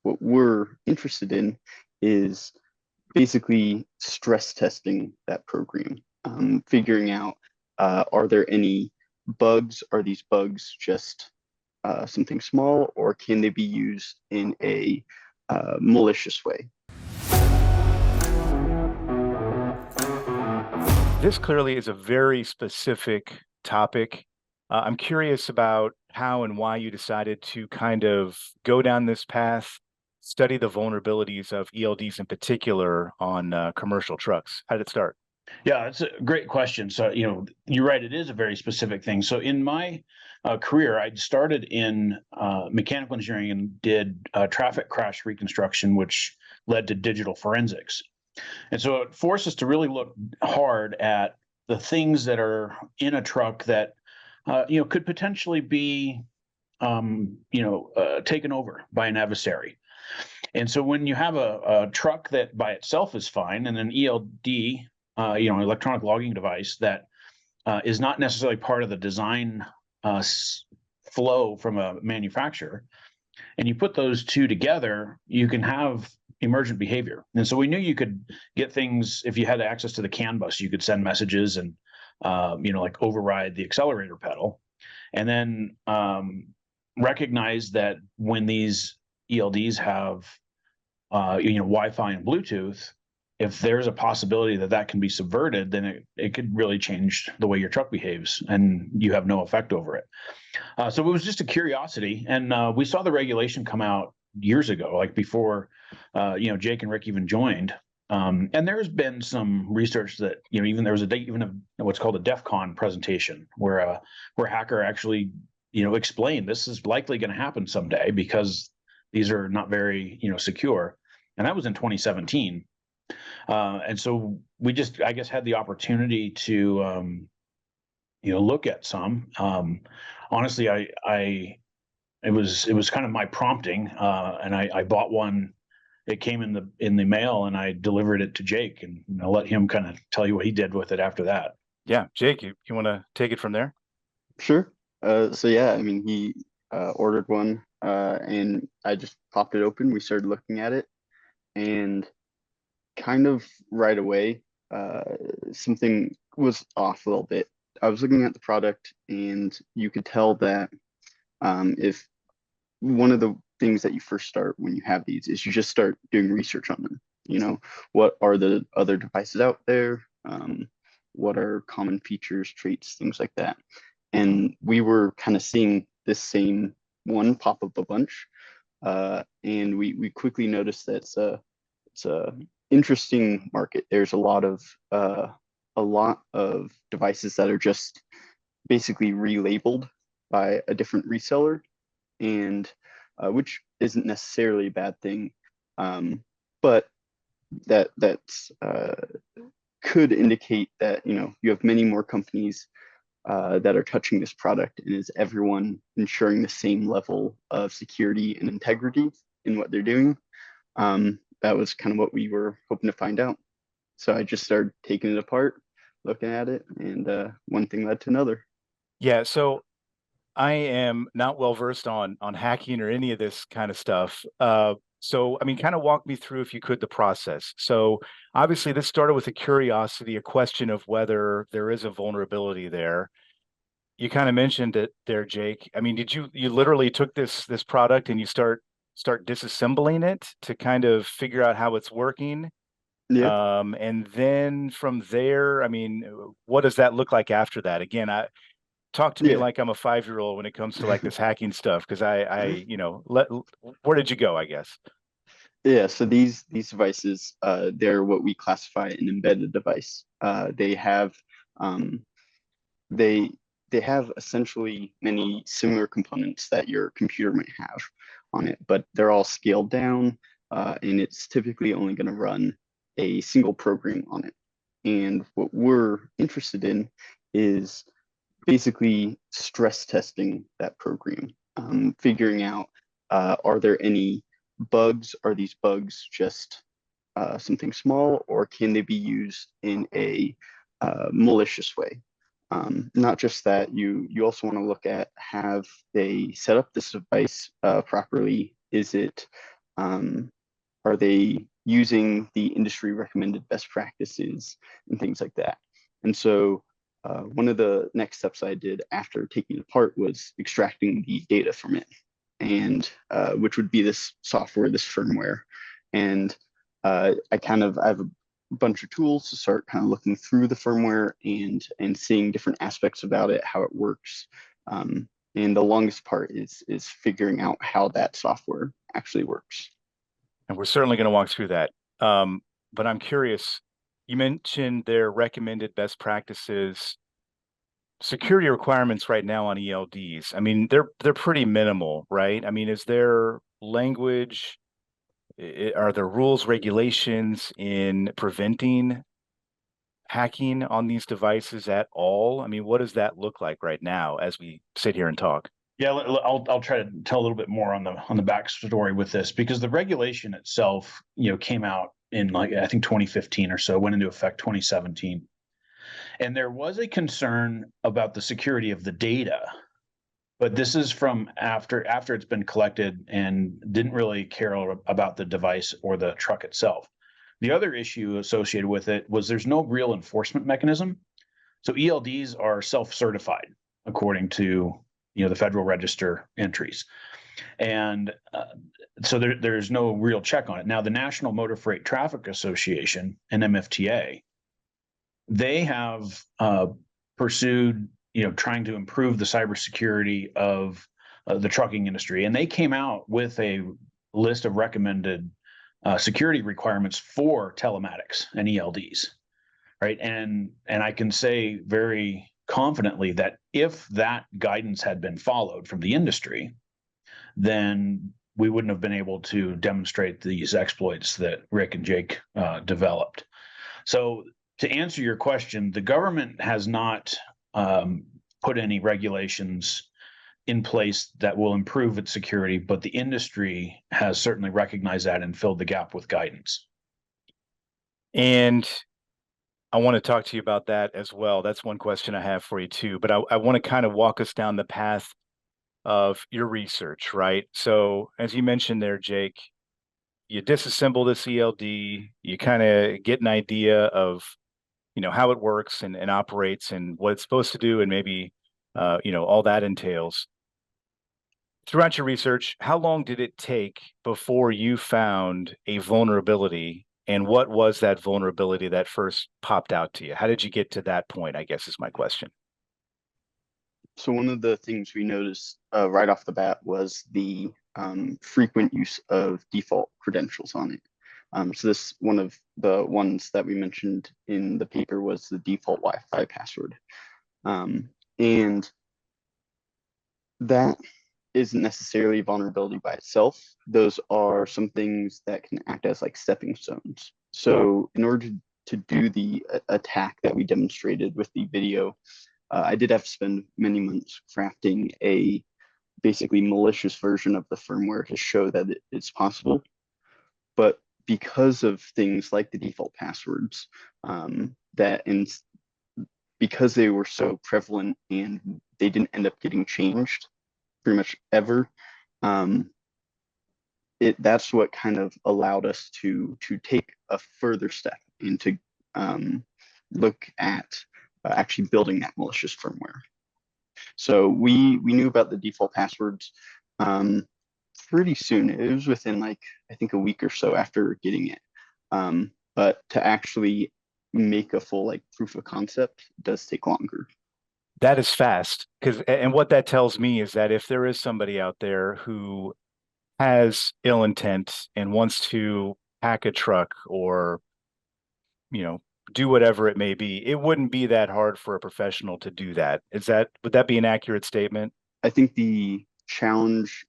what we're interested in is basically stress testing that program, figuring out are there any bugs? Are these bugs just something small, or can they be used in a malicious way? This clearly is a very specific topic. I'm curious about how and why you decided to kind of go down this path, study the vulnerabilities of ELDs in particular on commercial trucks. How did it start? Yeah, it's a great question. So, you're right. It is a very specific thing. So, in my career, I started in mechanical engineering and did traffic crash reconstruction, which led to digital forensics. And so it forced us to really look hard at the things that are in a truck that, could potentially be, taken over by an adversary. And so when you have a truck that by itself is fine, and an ELD, electronic logging device that is not necessarily part of the design flow from a manufacturer, and you put those two together, you can have emergent behavior. And so we knew you could get things if you had access to the CAN bus. You could send messages and like override the accelerator pedal, and then recognize that when these ELDs have Wi-Fi and Bluetooth, if there's a possibility that that can be subverted, then it could really change the way your truck behaves, and you have no effect over it. So it was just a curiosity, and we saw the regulation come out years ago, like before, Jake and Rik even joined. And there's been some research that, even there was what's called a DEF CON presentation where hacker actually, explained this is likely going to happen someday because these are not very, secure. And that was in 2017. And so we just, I guess, had the opportunity to, look at some. Honestly, it was kind of my prompting, and I bought one. It came in the mail, and I delivered it to Jake, and I'll let him kind of tell you what he did with it after that. Yeah, Jake, you want to take it from there? Sure. So yeah, I mean, he ordered one, and I just popped it open. We started looking at it, and kind of right away, uh, something was off a little bit. I was looking at the product, and you could tell that if one of the things that you first start when you have these is you just start doing research on them. What are the other devices out there? What are common features, traits, things like that. And we were kind of seeing this same one pop up a bunch, and we quickly noticed that it's a interesting market. There's a lot of devices that are just basically relabeled by a different reseller, and which isn't necessarily a bad thing, but that's could indicate that you have many more companies that are touching this product, and is everyone ensuring the same level of security and integrity in what they're doing? That was kind of what we were hoping to find out. So I just started taking it apart, looking at it, and one thing led to another. Yeah, so I am not well versed on hacking or any of this kind of stuff. So I mean, kind of walk me through, if you could, the process. So obviously, this started with a curiosity, a question of whether there is a vulnerability there. You kind of mentioned it there, Jake. I mean, did you literally took this product and you start disassembling it to kind of figure out how it's working? Yeah, And then from there, I mean, what does that look like after that? Again, I talk to me yeah. like I'm a 5-year-old when it comes to like this hacking stuff, because where did you go, I guess? Yeah, so these devices, they're what we classify an embedded device. Um, they they have essentially many similar components that your computer might have on it, but they're all scaled down, and it's typically only going to run a single program on it. And what we're interested in is basically stress testing that program, figuring out are there any bugs? Are these bugs just something small, or can they be used in a malicious way? Not just that, you also want to look at, have they set up this device properly? Is it Are they using the industry recommended best practices and things like that? And so one of the next steps I did after taking it apart was extracting the data from it, and which would be this software, this firmware. And I have a bunch of tools to start kind of looking through the firmware and seeing different aspects about it, how it works. And the longest part is figuring out how that software actually works. And we're certainly going to walk through that. But I'm curious, you mentioned their recommended best practices, security requirements right now on ELDs. I mean, they're pretty minimal, right? I mean, is there language, are there rules, regulations in preventing hacking on these devices at all? I mean, what does that look like right now as we sit here and talk? Yeah, I'll try to tell a little bit more on the backstory with this, because the regulation itself, came out in, like, I think 2015 or so, went into effect 2017. And there was a concern about the security of the data, but this is from after it's been collected, and didn't really care about the device or the truck itself. The other issue associated with it was there's no real enforcement mechanism. So ELDs are self-certified according to the Federal Register entries, and so there's no real check on it. Now, the National Motor Freight Traffic Association, and MFTA, they have pursued trying to improve the cybersecurity of the trucking industry, and they came out with a list of recommended security requirements for telematics and ELDs, right? And I can say very confidently that if that guidance had been followed from the industry, then we wouldn't have been able to demonstrate these exploits that Rik and Jake developed. So, to answer your question, the government has not put any regulations in place that will improve its security, but the industry has certainly recognized that and filled the gap with guidance. And I want to talk to you about that as well. That's one question I have for you too, but I want to kind of walk us down the path of your research, right? So as you mentioned there, Jake, you disassemble this ELD, you kind of get an idea of, how it works and operates and what it's supposed to do, and maybe, all that entails. Throughout your research, how long did it take before you found a vulnerability? And what was that vulnerability that first popped out to you? How did you get to that point, I guess is my question. So one of the things we noticed right off the bat was the frequent use of default credentials on it. So this, one of the ones that we mentioned in the paper, was the default Wi-Fi password. And that isn't necessarily a vulnerability by itself. Those are some things that can act as like stepping stones. So in order to do the attack that we demonstrated with the video, I did have to spend many months crafting a basically malicious version of the firmware to show that it's possible. But because of things like the default passwords, because they were so prevalent and they didn't end up getting changed pretty much ever, that's what kind of allowed us to take a further step and to look at actually building that malicious firmware. So we knew about the default passwords pretty soon. It was within, like, I think a week or so after getting it. But to actually make a full like proof of concept does take longer. That is fast, and what that tells me is that if there is somebody out there who has ill intent and wants to hack a truck or, do whatever it may be, it wouldn't be that hard for a professional to do that. Would that be an accurate statement? I think the challenge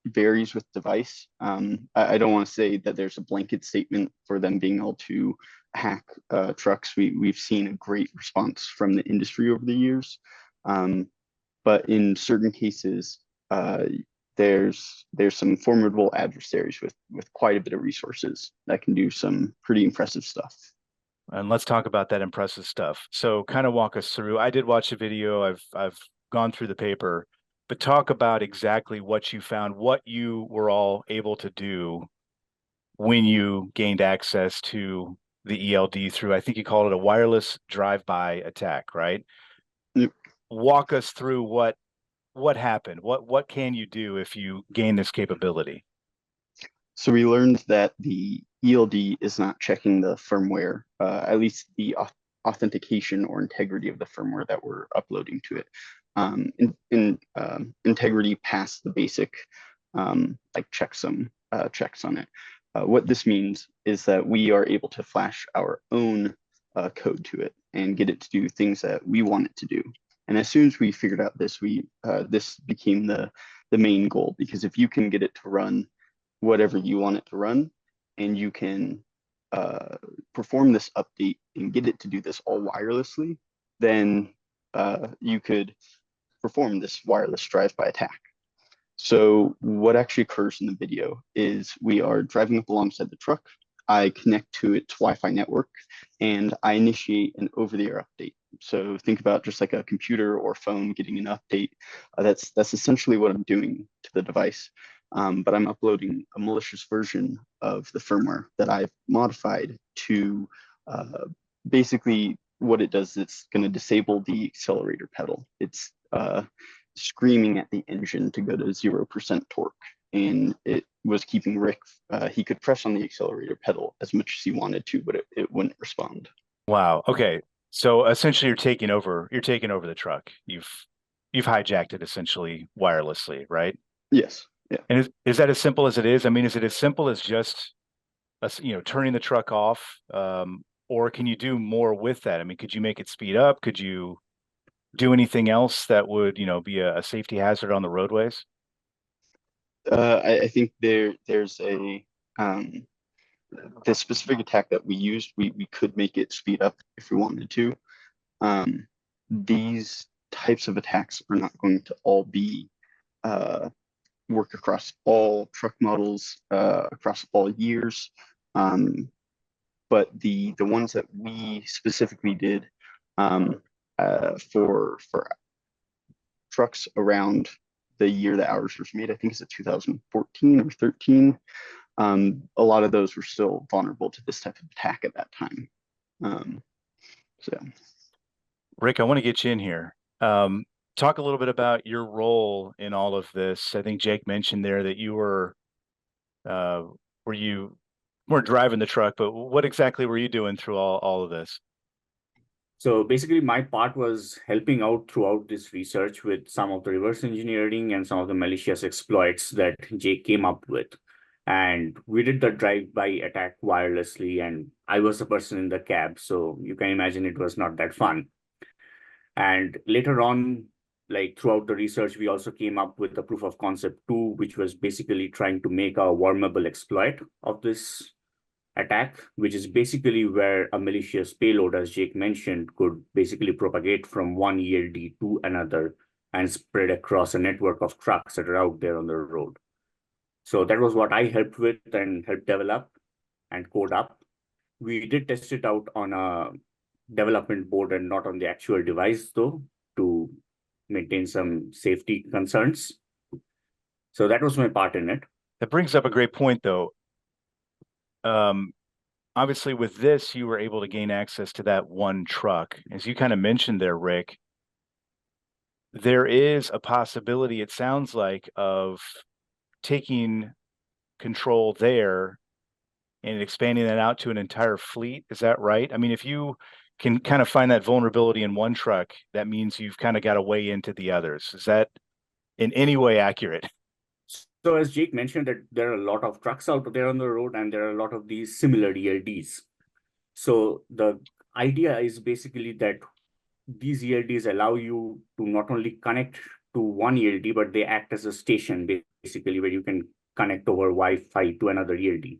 varies with device. I don't want to say that there's a blanket statement for them being able to hack trucks. We've seen a great response from the industry over the years, but in certain cases, there's some formidable adversaries with quite a bit of resources that can do some pretty impressive stuff. And let's talk about that impressive stuff. So kind of walk us through. I did watch the video. I've gone through the paper, but talk about exactly what you found, what you were all able to do when you gained access to the ELD through, I think you called it a wireless drive-by attack, right? Yep. Walk us through what happened. What can you do if you gain this capability? So we learned that the ELD is not checking the firmware, at least the authentication or integrity of the firmware that we're uploading to it. Integrity past the basic like checksum checks on it. What this means is that we are able to flash our own code to it and get it to do things that we want it to do. And as soon as we figured out this, this became the main goal, because if you can get it to run whatever you want it to run, and you can perform this update and get it to do this all wirelessly, then you could perform this wireless drive-by attack. So what actually occurs in the video is we are driving up alongside the truck. I connect to its Wi-Fi network and I initiate an over-the-air update. So think about just like a computer or phone getting an update. That's essentially what I'm doing to the device. But I'm uploading a malicious version of the firmware that I've modified to basically what it does. It's going to disable the accelerator pedal. It's screaming at the engine to go to 0% torque. And it was keeping Rik, he could press on the accelerator pedal as much as he wanted to, but it wouldn't respond. Wow. Okay. So essentially you're taking over the truck. You've hijacked it essentially wirelessly, right? Yes. Yeah. And is that as simple as it is? I mean, is it as simple as just turning the truck off? Or can you do more with that? I mean, could you make it speed up? Could you do anything else that would, be a safety hazard on the roadways? I think there's a the specific attack that we used, we could make it speed up if we wanted to. These types of attacks are not going to all be work across all truck models, across all years. But the ones that we specifically did for trucks around the year that ours was made, I think it's 2014 or 13. A lot of those were still vulnerable to this type of attack at that time. So, Rik, I want to get you in here. Talk a little bit about your role in all of this. I think Jake mentioned there that you were you weren't driving the truck, but what exactly were you doing through all of this? So basically, my part was helping out throughout this research with some of the reverse engineering and some of the malicious exploits that Jake came up with. And we did the drive-by attack wirelessly, and I was the person in the cab, so you can imagine it was not that fun. And later on, like throughout the research, we also came up with the proof of concept 2, which was basically trying to make a wormable exploit of this attack, which is basically where a malicious payload, as Jake mentioned, could basically propagate from one ELD to another and spread across a network of trucks that are out there on the road. So that was what I helped with and helped develop and code up. We did test it out on a development board and not on the actual device, though, to maintain some safety concerns. So that was my part in it. That brings up a great point, though. Obviously, with this, you were able to gain access to that one truck. As you kind of mentioned there, Rik, there is a possibility, it sounds like, of taking control there and expanding that out to an entire fleet. Is that right? I mean, if you can kind of find that vulnerability in one truck, that means you've kind of got a way into the others. Is that in any way accurate? So as Jake mentioned, that there are a lot of trucks out there on the road, and there are a lot of these similar ELDs. So the idea is basically that these ELDs allow you to not only connect to one ELD, but they act as a station, basically, where you can connect over Wi-Fi to another ELD.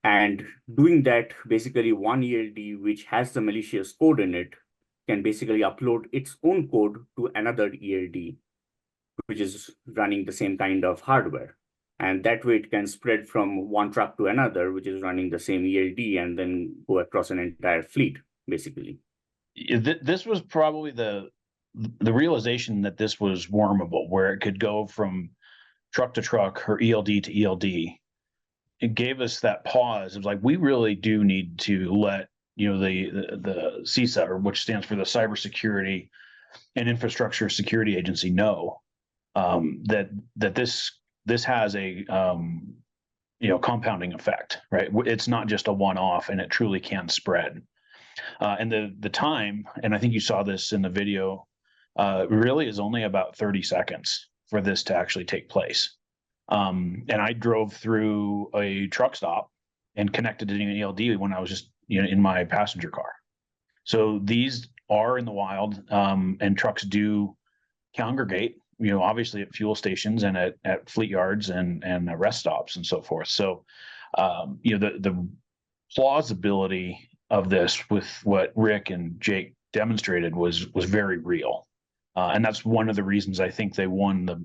And doing that, basically one ELD, which has the malicious code in it, can basically upload its own code to another ELD, which is running the same kind of hardware. And that way it can spread from one truck to another, which is running the same ELD, and then go across an entire fleet, basically. This was probably the the realization that this was wormable, where it could go from truck to truck or ELD to ELD, it gave us that pause. It was like, we really do need to let, the CISA, or which stands for the Cybersecurity and Infrastructure Security Agency, know that this has a compounding effect, right? It's not just a one-off, and it truly can spread. And the time, and I think you saw this in the video, really is only about 30 seconds for this to actually take place. And I drove through a truck stop and connected to an ELD when I was just in my passenger car. So these are in the wild, and trucks do congregate, obviously at fuel stations and at fleet yards and rest stops and so forth. So the plausibility of this with what Rick and Jake demonstrated was very real. And that's one of the reasons I think they won the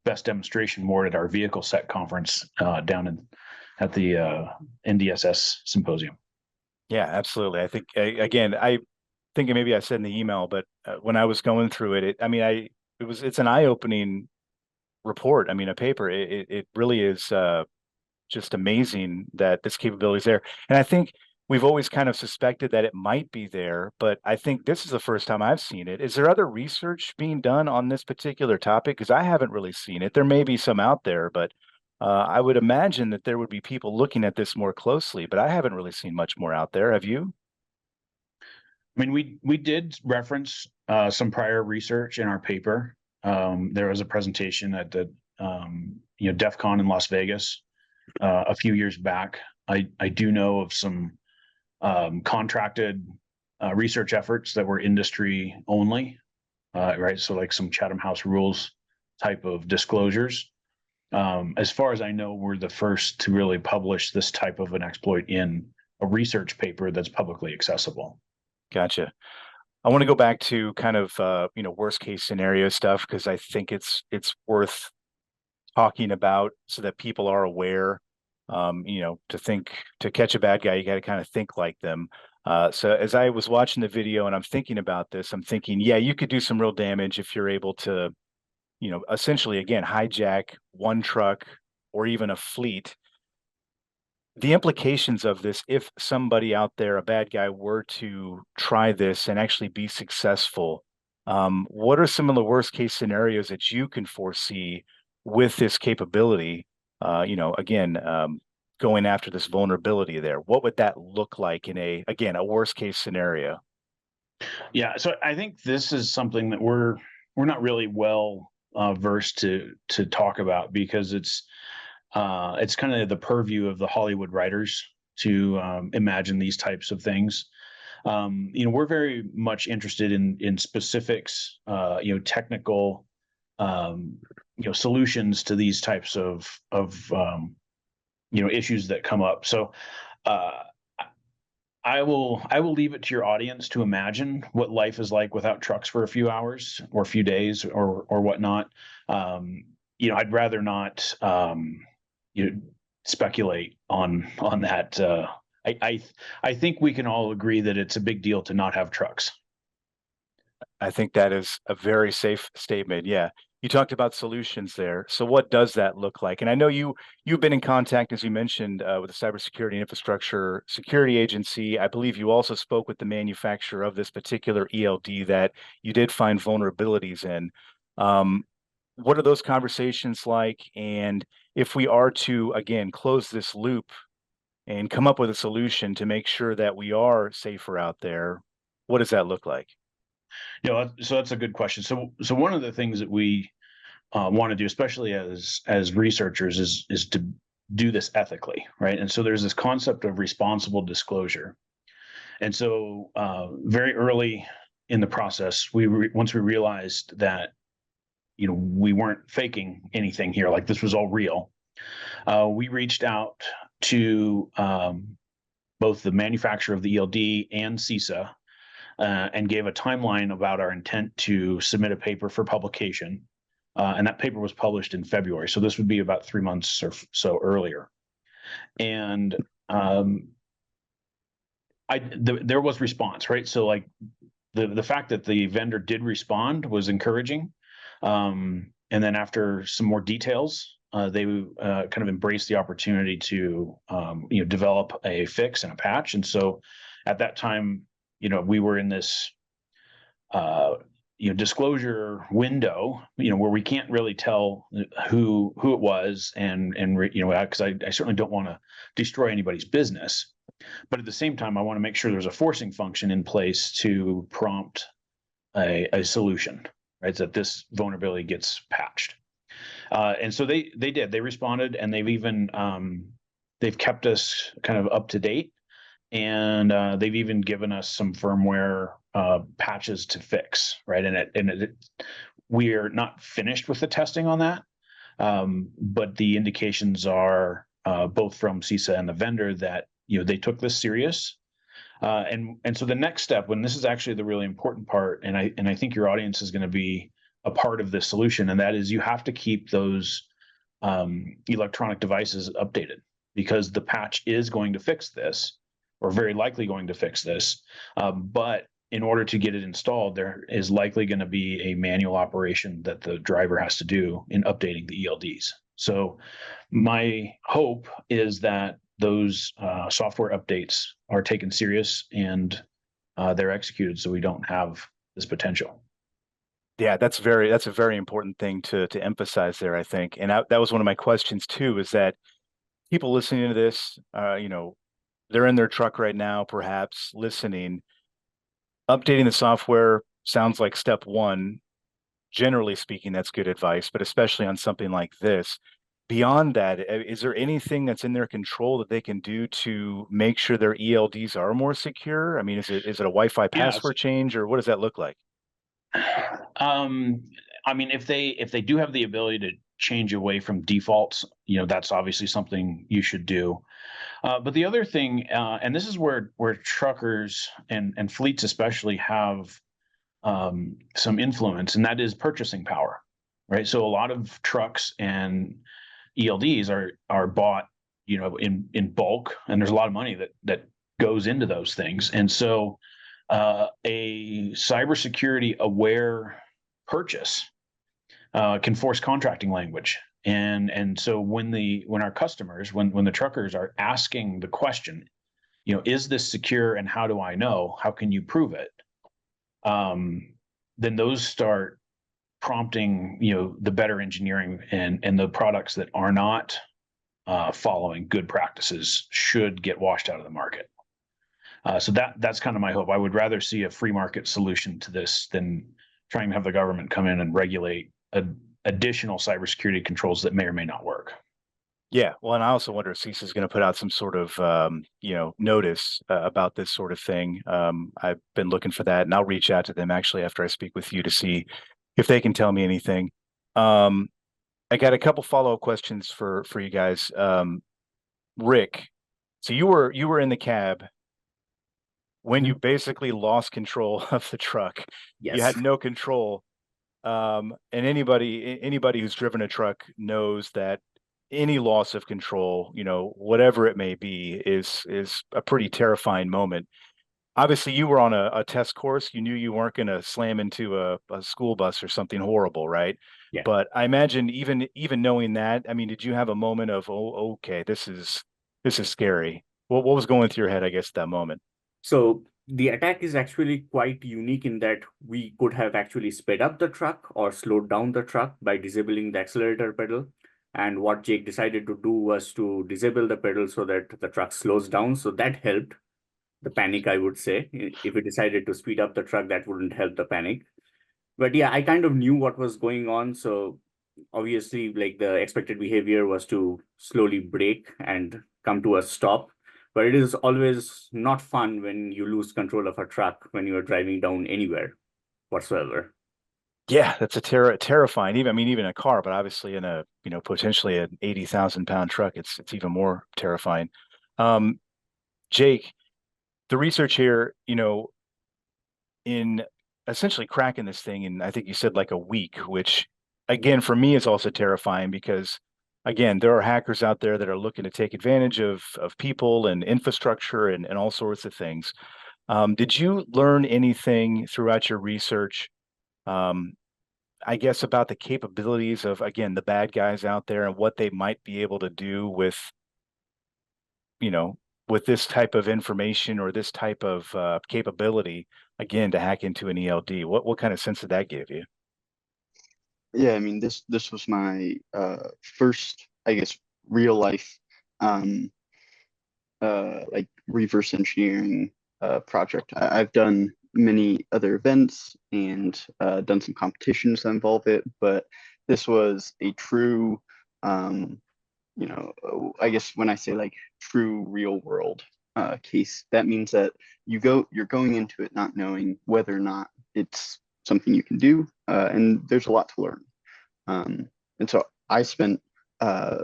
best demonstration award at our vehicle set conference down at the NDSS symposium. Yeah, absolutely. I think again, I think maybe I said in the email, but when I was going through it, it's an eye-opening report. I mean, a paper. It really is just amazing that this capability is there. And I think we've always kind of suspected that it might be there, but I think this is the first time I've seen it. Is there other research being done on this particular topic? Because I haven't really seen it. There may be some out there, but I would imagine that there would be people looking at this more closely, but I haven't really seen much more out there. Have you? I mean, we did reference some prior research in our paper. There was a presentation at the DEF CON in Las Vegas a few years back. I do know of some contracted research efforts that were industry only, right? So like some Chatham House rules type of disclosures. As far as I know, we're the first to really publish this type of an exploit in a research paper that's publicly accessible. Gotcha. I want to go back to kind of worst case scenario stuff, because I think it's worth talking about so that people are aware. To catch a bad guy, you got to kind of think like them. So as I was watching the video and I'm thinking about this, I'm thinking, yeah, you could do some real damage if you're able to, essentially, again, hijack one truck or even a fleet. The implications of this, if somebody out there, a bad guy, were to try this and actually be successful, what are some of the worst case scenarios that you can foresee with this capability? Going after this vulnerability there, what would that look like in a worst case scenario? Yeah, so I think this is something that we're not really well versed to talk about, because it's kind of the purview of the Hollywood writers to imagine these types of things. We're very much interested in specifics, technical, solutions to these types of issues that come up. So I will leave it to your audience to imagine what life is like without trucks for a few hours or a few days or whatnot. I'd rather not speculate on that. I think we can all agree that it's a big deal to not have trucks. I think that is a very safe statement. Yeah. You talked about solutions there. So what does that look like? And I know you've been in contact, as you mentioned, with the Cybersecurity Infrastructure Security Agency. I believe you also spoke with the manufacturer of this particular ELD that you did find vulnerabilities in. What are those conversations like? And if we are to, again, close this loop and come up with a solution to make sure that we are safer out there, what does that look like? So that's a good question. So one of the things that we want to do, especially as researchers, is to do this ethically, right? And so there's this concept of responsible disclosure. And so very early in the process, once we realized that we weren't faking anything here, like this was all real, we reached out to both the manufacturer of the ELD and CISA, and gave a timeline about our intent to submit a paper for publication. And that paper was published in February. So this would be about 3 months or so earlier. And there was response, right? So like the fact that the vendor did respond was encouraging. And then after some more details, they kind of embraced the opportunity to develop a fix and a patch. And so at that time, we were in this disclosure window, where we can't really tell who it was, and because I certainly don't want to destroy anybody's business, but at the same time, I want to make sure there's a forcing function in place to prompt a solution, right? So that this vulnerability gets patched. And so they responded, and they've kept us kind of up to date, and they've even given us some firmware patches to fix, right? And we're not finished with the testing on that, but the indications are both from CISA and the vendor that they took this serious. And so the next step, when this is actually the really important part, and I think your audience is going to be a part of this solution, and that is you have to keep those electronic devices updated, because the patch is going to fix this, or very likely going to fix this. But in order to get it installed, there is likely going to be a manual operation that the driver has to do in updating the ELDs. So my hope is that those software updates are taken serious and they're executed, so we don't have this potential. Yeah, that's a very important thing to emphasize there, I think. And that was one of my questions too, is that people listening to this, they're in their truck right now, perhaps listening. Updating the software sounds like step one. Generally speaking, that's good advice, but especially on something like this. Beyond that, is there anything that's in their control that they can do to make sure their ELDs are more secure? I mean, is it a Wi-Fi password change, or what does that look like? I mean, if they do have the ability to change away from defaults, that's obviously something you should do. But the other thing, and this is where truckers and fleets especially have some influence, and that is purchasing power, right? So a lot of trucks and ELDs are bought, in bulk, and there's a lot of money that goes into those things. And so a cybersecurity aware purchase can force contracting language. And so when our customers, when the truckers are asking the question, is this secure and how do I know? How can you prove it? Then those start prompting, the better engineering, and the products that are not following good practices should get washed out of the market. So that's kind of my hope. I would rather see a free market solution to this than trying to have the government come in and regulate additional cybersecurity controls that may or may not work. Yeah, well, and I also wonder if CISA is going to put out some sort of, notice about this sort of thing. I've been looking for that, and I'll reach out to them actually after I speak with you to see if they can tell me anything. I got a couple follow-up questions for you guys. Rik, so you were in the cab when you basically lost control of the truck. Yes. You had no control. And anybody who's driven a truck knows that any loss of control, whatever it may be, is a pretty terrifying moment. Obviously, you were on a test course. You knew you weren't going to slam into a school bus or something horrible, right? Yeah. But I imagine even knowing that, I mean, did you have a moment of, oh, okay, this is scary? What was going through your head, I guess, at that moment? So the attack is actually quite unique in that we could have actually sped up the truck or slowed down the truck by disabling the accelerator pedal. And what Jake decided to do was to disable the pedal so that the truck slows down. So that helped the panic, I would say. If we decided to speed up the truck, that wouldn't help the panic. But yeah, I kind of knew what was going on. So obviously, like, the expected behavior was to slowly brake and come to a stop. But it is always not fun when you lose control of a truck when you are driving down anywhere whatsoever. Yeah, that's terrifying. Even a car, but obviously in a potentially an 80,000-pound truck, it's even more terrifying. Jake, the research here, in essentially cracking this thing in, I think you said, like a week, which again for me is also terrifying because again there are hackers out there that are looking to take advantage of people and infrastructure and all sorts of things. Did you learn anything throughout your research, um, I guess, about the capabilities of, again, the bad guys out there and what they might be able to do with, you know, with this type of information or this type of capability, again, to hack into an ELD? What kind of sense did that give you? Yeah, I mean, this was my first, I guess, real life um, like reverse engineering project. I've done many other events and done some competitions that involve it, but this was a true, um, I guess when I say like true real world case, that means that you're going into it not knowing whether or not it's something you can do, and there's a lot to learn. And so I spent uh,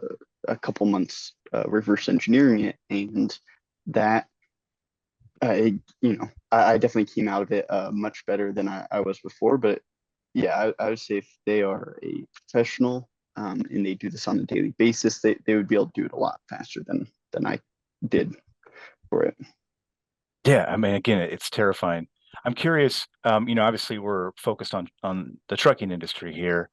a couple months reverse engineering it, and that I definitely came out of it much better than I was before. But yeah, I would say if they are a professional and they do this on a daily basis, they would be able to do it a lot faster than I did for it. Yeah, I mean, again, it's terrifying. I'm curious, obviously we're focused on the trucking industry here.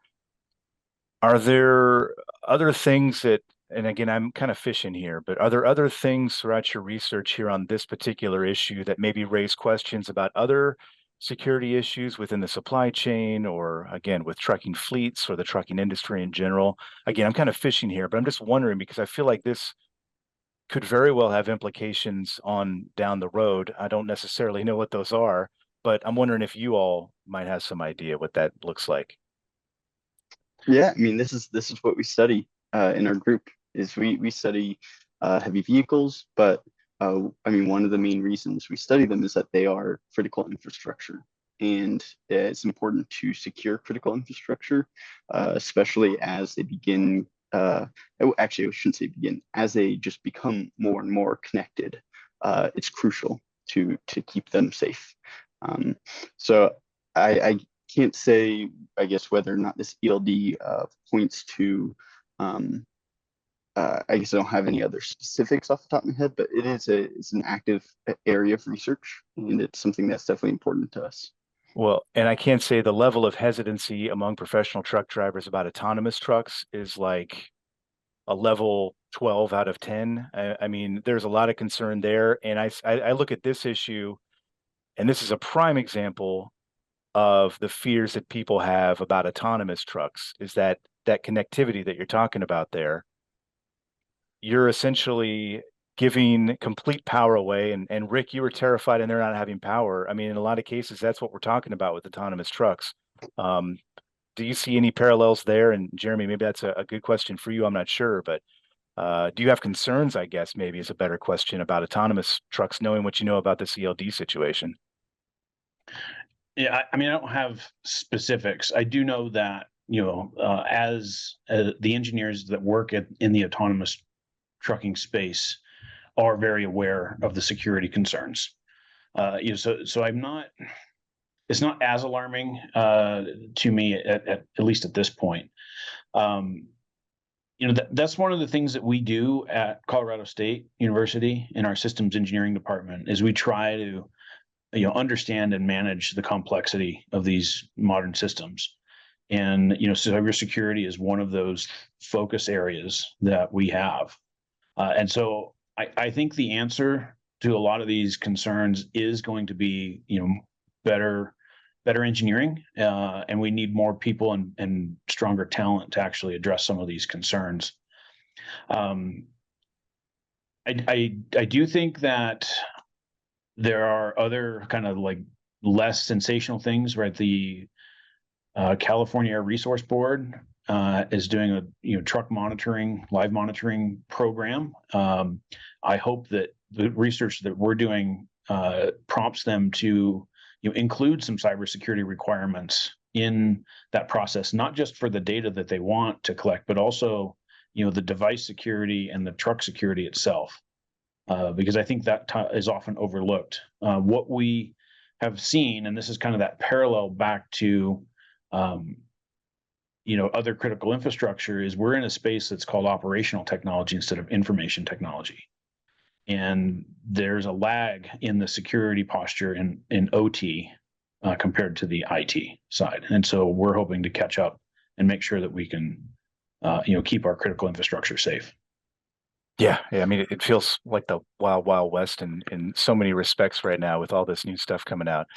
Are there other things that, and again, I'm kind of fishing here, but are there other things throughout your research here on this particular issue that maybe raise questions about other security issues within the supply chain or again with trucking fleets or the trucking industry in general? Again, I'm kind of fishing here, but I'm just wondering because I feel like this could very well have implications on down the road. I don't necessarily know what those are, but I'm wondering if you all might have some idea what that looks like. Yeah, I mean, this is what we study in our group is we study heavy vehicles, but I mean, one of the main reasons we study them is that they are critical infrastructure, and it's important to secure critical infrastructure, especially as they begin. Actually, I shouldn't say begin. As they just become more and more connected, it's crucial to keep them safe. Um, so I can't say, I guess, whether or not this ELD points to, um, I guess I don't have any other specifics off the top of my head, but it's an active area of research, and it's something that's definitely important to us. Well, and I can't say the level of hesitancy among professional truck drivers about autonomous trucks is like a level 12 out of 10. I mean, there's a lot of concern there. And I look at this issue, and this is a prime example of the fears that people have about autonomous trucks, is that connectivity that you're talking about there. You're essentially giving complete power away. And Rik, you were terrified and they're not having power. I mean, in a lot of cases, that's what we're talking about with autonomous trucks. Um, do you see any parallels there? And Jeremy, maybe that's a good question for you. I'm not sure, but do you have concerns, I guess, maybe is a better question about autonomous trucks, knowing what you know about the ELD situation? Yeah, I mean, I don't have specifics. I do know that, as the engineers that work in the autonomous trucking space are very aware of the security concerns. So I'm not. It's not as alarming to me at least at this point. Um, that's one of the things that we do at Colorado State University in our systems engineering department is we try to understand and manage the complexity of these modern systems. And cybersecurity is one of those focus areas that we have. And so I think the answer to a lot of these concerns is going to be better engineering, and we need more people and stronger talent to actually address some of these concerns. Um, I do think that there are other kind of like less sensational things, right? The California Air Resource Board is doing a truck monitoring, live monitoring program. I hope that the research that we're doing prompts them to include some cybersecurity requirements in that process, not just for the data that they want to collect, but also the device security and the truck security itself. Because I think that is often overlooked. What we have seen, and this is kind of that parallel back to, other critical infrastructure, is we're in a space that's called operational technology instead of information technology. And there's a lag in the security posture in OT compared to the IT side. And so we're hoping to catch up and make sure that we can, keep our critical infrastructure safe. Yeah. I mean, it feels like the wild, wild west in so many respects right now with all this new stuff coming out.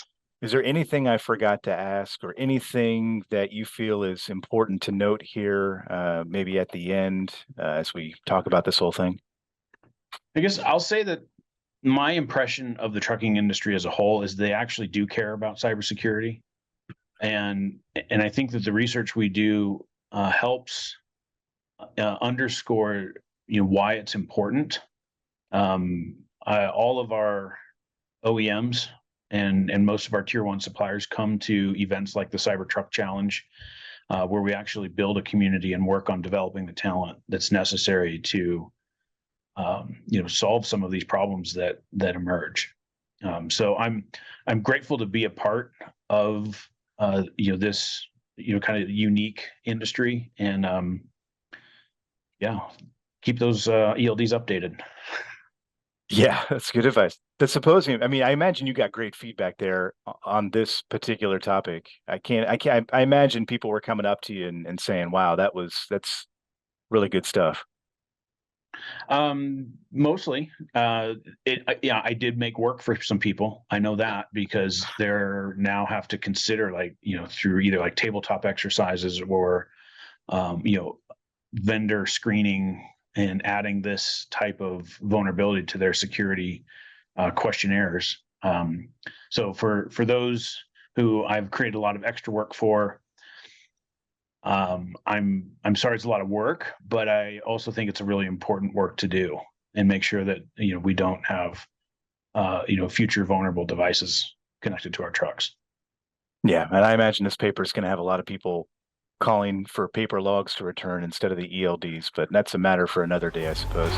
Is there anything I forgot to ask or anything that you feel is important to note here, maybe at the end, as we talk about this whole thing? I guess I'll say that my impression of the trucking industry as a whole is they actually do care about cybersecurity. And I think that the research we do helps underscore why it's important. All of our OEMs and most of our tier 1 suppliers come to events like the Cybertruck Challenge, where we actually build a community and work on developing the talent that's necessary to solve some of these problems that emerge. So I'm grateful to be a part of this kind of unique industry, and keep those ELDs updated. Yeah, that's good advice. The symposium, I mean, I imagine you got great feedback there on this particular topic. I imagine people were coming up to you and saying, wow, that's really good stuff. Mostly, I did make work for some people. I know that because they're now have to consider through either like tabletop exercises or, vendor screening and adding this type of vulnerability to their security questionnaires. So for those who I've created a lot of extra work for, I'm sorry it's a lot of work, but I also think it's a really important work to do and make sure that we don't have future vulnerable devices connected to our trucks. Yeah, and I imagine this paper is going to have a lot of people calling for paper logs to return instead of the ELDs, but that's a matter for another day, I suppose.